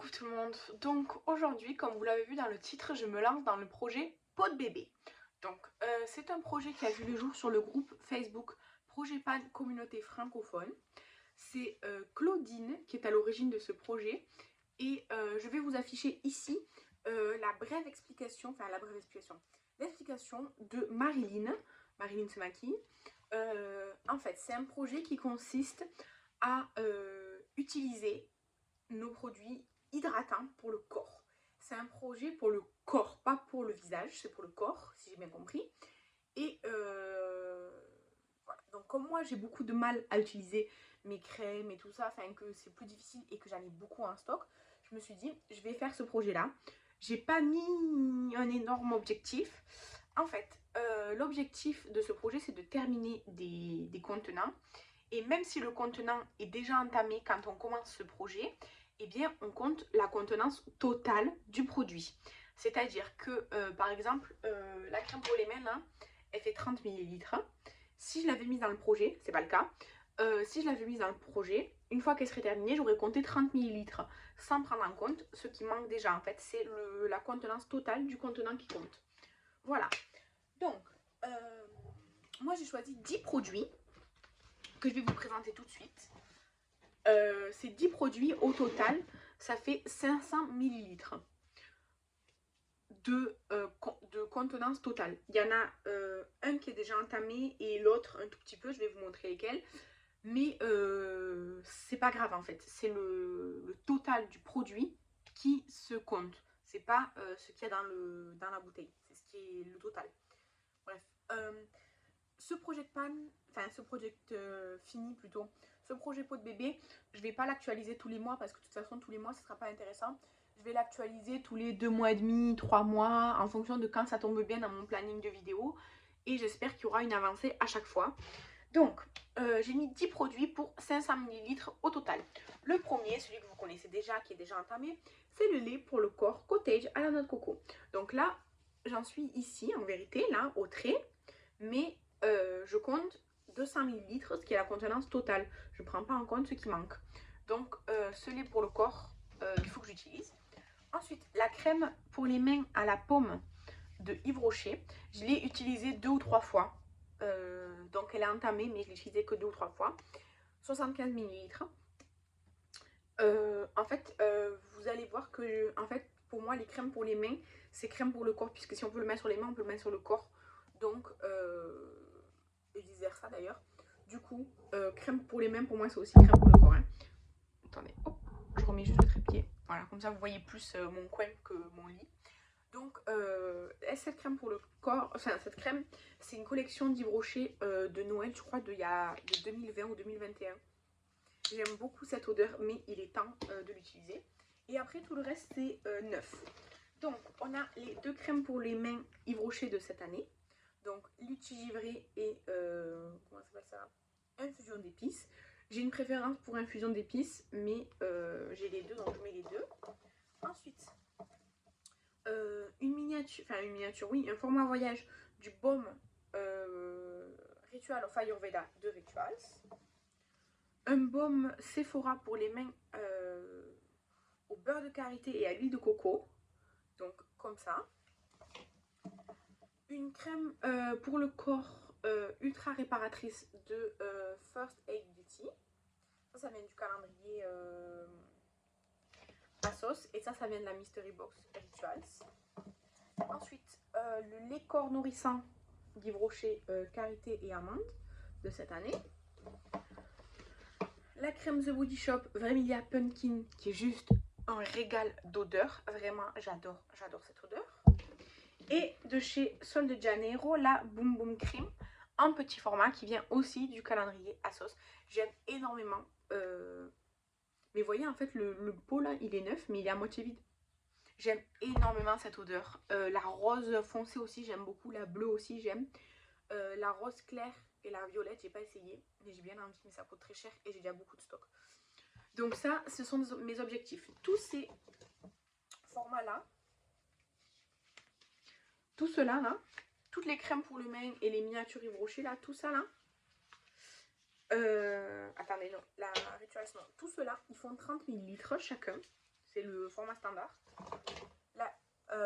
Coucou tout le monde, donc aujourd'hui comme vous l'avez vu dans le titre, je me lance dans le projet Pot de bébé. Donc c'est un projet qui a vu le jour sur le groupe Facebook Projet PAN Communauté Francophone. C'est Claudine qui est à l'origine de ce projet et je vais vous afficher ici l'explication de Marilyn se maquille. En fait c'est un projet qui consiste à utiliser nos produits hydratants pour le corps. C'est un projet pour le corps, pas pour le visage, c'est pour le corps, si j'ai bien compris. Et voilà. Donc comme moi j'ai beaucoup de mal à utiliser mes crèmes et tout ça, enfin que c'est plus difficile et que j'en ai beaucoup en stock, je me suis dit je vais faire ce projet là. J'ai pas mis un énorme objectif. En fait, l'objectif de ce projet c'est de terminer des contenants. Et même si le contenant est déjà entamé quand on commence ce projet, eh bien on compte la contenance totale du produit. C'est-à-dire que par exemple la crème pour les mains là, elle fait 30 millilitres. Si je l'avais mise dans le projet, c'est pas le cas. Si je l'avais mise dans le projet, une fois qu'elle serait terminée, j'aurais compté 30 millilitres sans prendre en compte ce qui manque déjà. En fait, c'est la contenance totale du contenant qui compte. Voilà. Donc, moi j'ai choisi 10 produits que je vais vous présenter tout de suite. Ces 10 produits au total, ça fait 500 millilitres de contenance totale. Il y en a un qui est déjà entamé et l'autre un tout petit peu, je vais vous montrer lesquels. Mais c'est pas grave en fait, c'est le total du produit qui se compte. C'est pas ce qu'il y a dans la bouteille, c'est ce qui est le total. Bref, ce projet de panne, enfin ce projet fini plutôt, ce projet pot de bébé, je vais pas l'actualiser tous les mois parce que de toute façon tous les mois ce sera pas intéressant. Je vais l'actualiser tous les 2 mois et demi, 3 mois en fonction de quand ça tombe bien dans mon planning de vidéo et j'espère qu'il y aura une avancée à chaque fois. Donc j'ai mis 10 produits pour 500 ml au total. Le premier, celui que vous connaissez déjà, qui est déjà entamé, c'est le lait pour le corps Cottage à la noix de coco. Donc là j'en suis ici en vérité, là au trait, mais je compte 200 ml, ce qui est la contenance totale. Je ne prends pas en compte ce qui manque. Donc, ce lait pour le corps, il faut que j'utilise. Ensuite, la crème pour les mains à la pomme de Yves Rocher. Je l'ai utilisée 2 ou 3 fois. Donc, elle est entamée, mais je l'ai utilisée que 2 ou 3 fois. 75 ml. En fait, vous allez voir que, en fait, pour moi, les crèmes pour les mains, c'est crème pour le corps. Puisque si on peut le mettre sur les mains, on peut le mettre sur le corps. Donc, et vice versa d'ailleurs. Du coup, crème pour les mains, pour moi, c'est aussi crème pour le corps. Hein. Attendez, hop, je remets juste le trépied. Voilà, comme ça, vous voyez plus mon coin que mon lit. Donc, cette crème pour le corps, enfin, cette crème, c'est une collection d'Yves Rocher de Noël, je crois, de 2020 ou 2021. J'aime beaucoup cette odeur, mais il est temps de l'utiliser. Et après, tout le reste, c'est neuf. Donc, on a les 2 crèmes pour les mains Yves Rocher de cette année. Donc, lutti givré et comment ça s'appelle ça, infusion d'épices. J'ai une préférence pour infusion d'épices, mais j'ai les deux, donc je mets les deux. Ensuite, oui, un format voyage du baume Ritual of Ayurveda de Rituals. Un baume Sephora pour les mains au beurre de karité et à l'huile de coco. Donc, comme ça. Une crème pour le corps ultra réparatrice de First Aid Beauty. Ça vient du calendrier ASOS. Et ça vient de la Mystery Box Rituals. Ensuite, le lait corps nourrissant d'Yves Rocher karité et amande de cette année. La crème The Body Shop Vanilla Pumpkin qui est juste un régal d'odeur. Vraiment, j'adore cette odeur. Et de chez Sol de Janeiro, la Boom Boom Cream en petit format qui vient aussi du calendrier ASOS. J'aime énormément. Mais vous voyez, en fait, le pot là, il est neuf, mais il est à moitié vide. J'aime énormément cette odeur. La rose foncée aussi, j'aime beaucoup. La bleue aussi, j'aime. La rose claire et la violette, j'ai pas essayé. Mais j'ai bien envie, mais ça coûte très cher et j'ai déjà beaucoup de stock. Donc ça, ce sont mes objectifs. Tous ces formats-là, tout cela là, toutes les crèmes pour le main et les miniatures Yves Rocher là, tout ça là. Attendez, non, la Rituals, non. Tout cela, ils font 30 ml chacun. c'est le format standard. La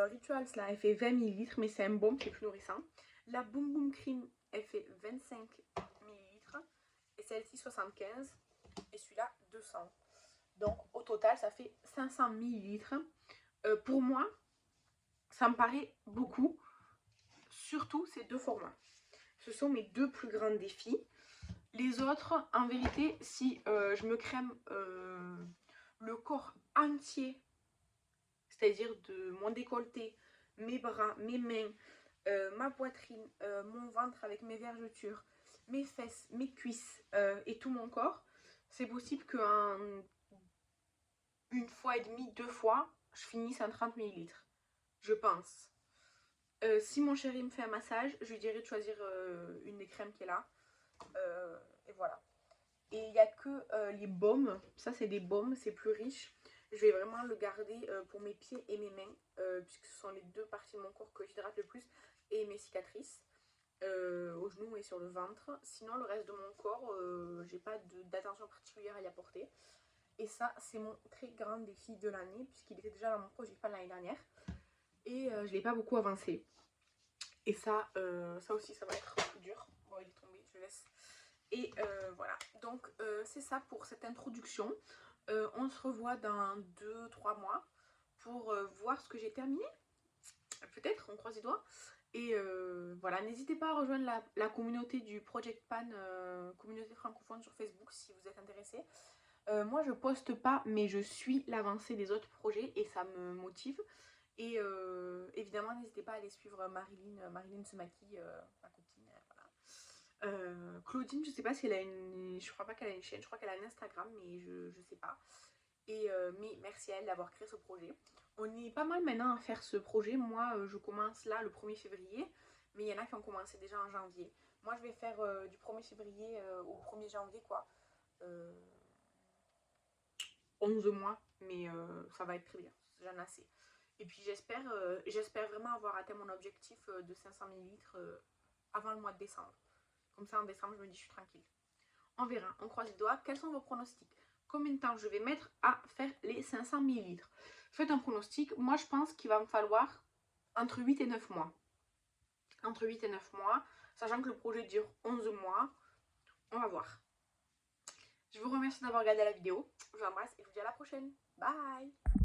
Rituals, là, elle fait 20 ml, mais c'est un baume, c'est plus nourrissant. La Boom Boom Cream, elle fait 25 ml. Et celle-ci, 75. Et celui-là, 200. Donc, au total, ça fait 500 ml. Pour moi, ça me paraît beaucoup. Surtout ces deux formats. Ce sont mes deux plus grands défis. Les autres, en vérité, si je me crème le corps entier, c'est-à-dire de mon décolleté, mes bras, mes mains, ma poitrine, mon ventre avec mes vergetures, mes fesses, mes cuisses et tout mon corps, c'est possible qu'en une fois et demie, 2 fois, je finisse en 30 ml. Je pense. Si mon chéri me fait un massage, je lui dirais de choisir une des crèmes qui est là. Et voilà. Et il n'y a que les baumes. Ça, c'est des baumes, c'est plus riche. Je vais vraiment le garder pour mes pieds et mes mains, puisque ce sont les deux parties de mon corps que j'hydrate le plus, et mes cicatrices, aux genoux et sur le ventre. Sinon, le reste de mon corps, j'ai pas d'attention particulière à y apporter. Et ça, c'est mon très grand défi de l'année, puisqu'il était déjà dans mon projet pas l'année dernière. Et je l'ai pas beaucoup avancé. Et ça, ça aussi, ça va être dur. Bon, il est tombé, je le laisse. Et voilà, donc c'est ça pour cette introduction. On se revoit dans 2-3 mois pour voir ce que j'ai terminé. Peut-être, on croise les doigts. Et voilà, n'hésitez pas à rejoindre la communauté du Project Pan, communauté francophone sur Facebook si vous êtes intéressés. Moi, je poste pas, mais je suis l'avancée des autres projets et ça me motive. Et évidemment, n'hésitez pas à aller suivre Marilyn. Marilyn se maquille, ma copine. Voilà. Claudine, je sais pas si elle a une. Je crois pas qu'elle a une chaîne, je crois qu'elle a un Instagram, mais je sais pas. Et mais merci à elle d'avoir créé ce projet. On est pas mal maintenant à faire ce projet. Moi, je commence là le 1er février, mais il y en a qui ont commencé déjà en janvier. Moi, je vais faire du 1er février au 1er janvier, quoi. 11 mois, mais ça va être très bien. J'en ai assez. Et puis j'espère vraiment avoir atteint mon objectif de 500 ml avant le mois de décembre. Comme ça, en décembre, je me dis, je suis tranquille. On verra, on croise les doigts. Quels sont vos pronostics? Combien de temps je vais mettre à faire les 500 ml? Faites un pronostic. Moi, je pense qu'il va me falloir entre 8 et 9 mois. Entre 8 et 9 mois, sachant que le projet dure 11 mois. On va voir. Je vous remercie d'avoir regardé la vidéo. Je vous embrasse et je vous dis à la prochaine. Bye!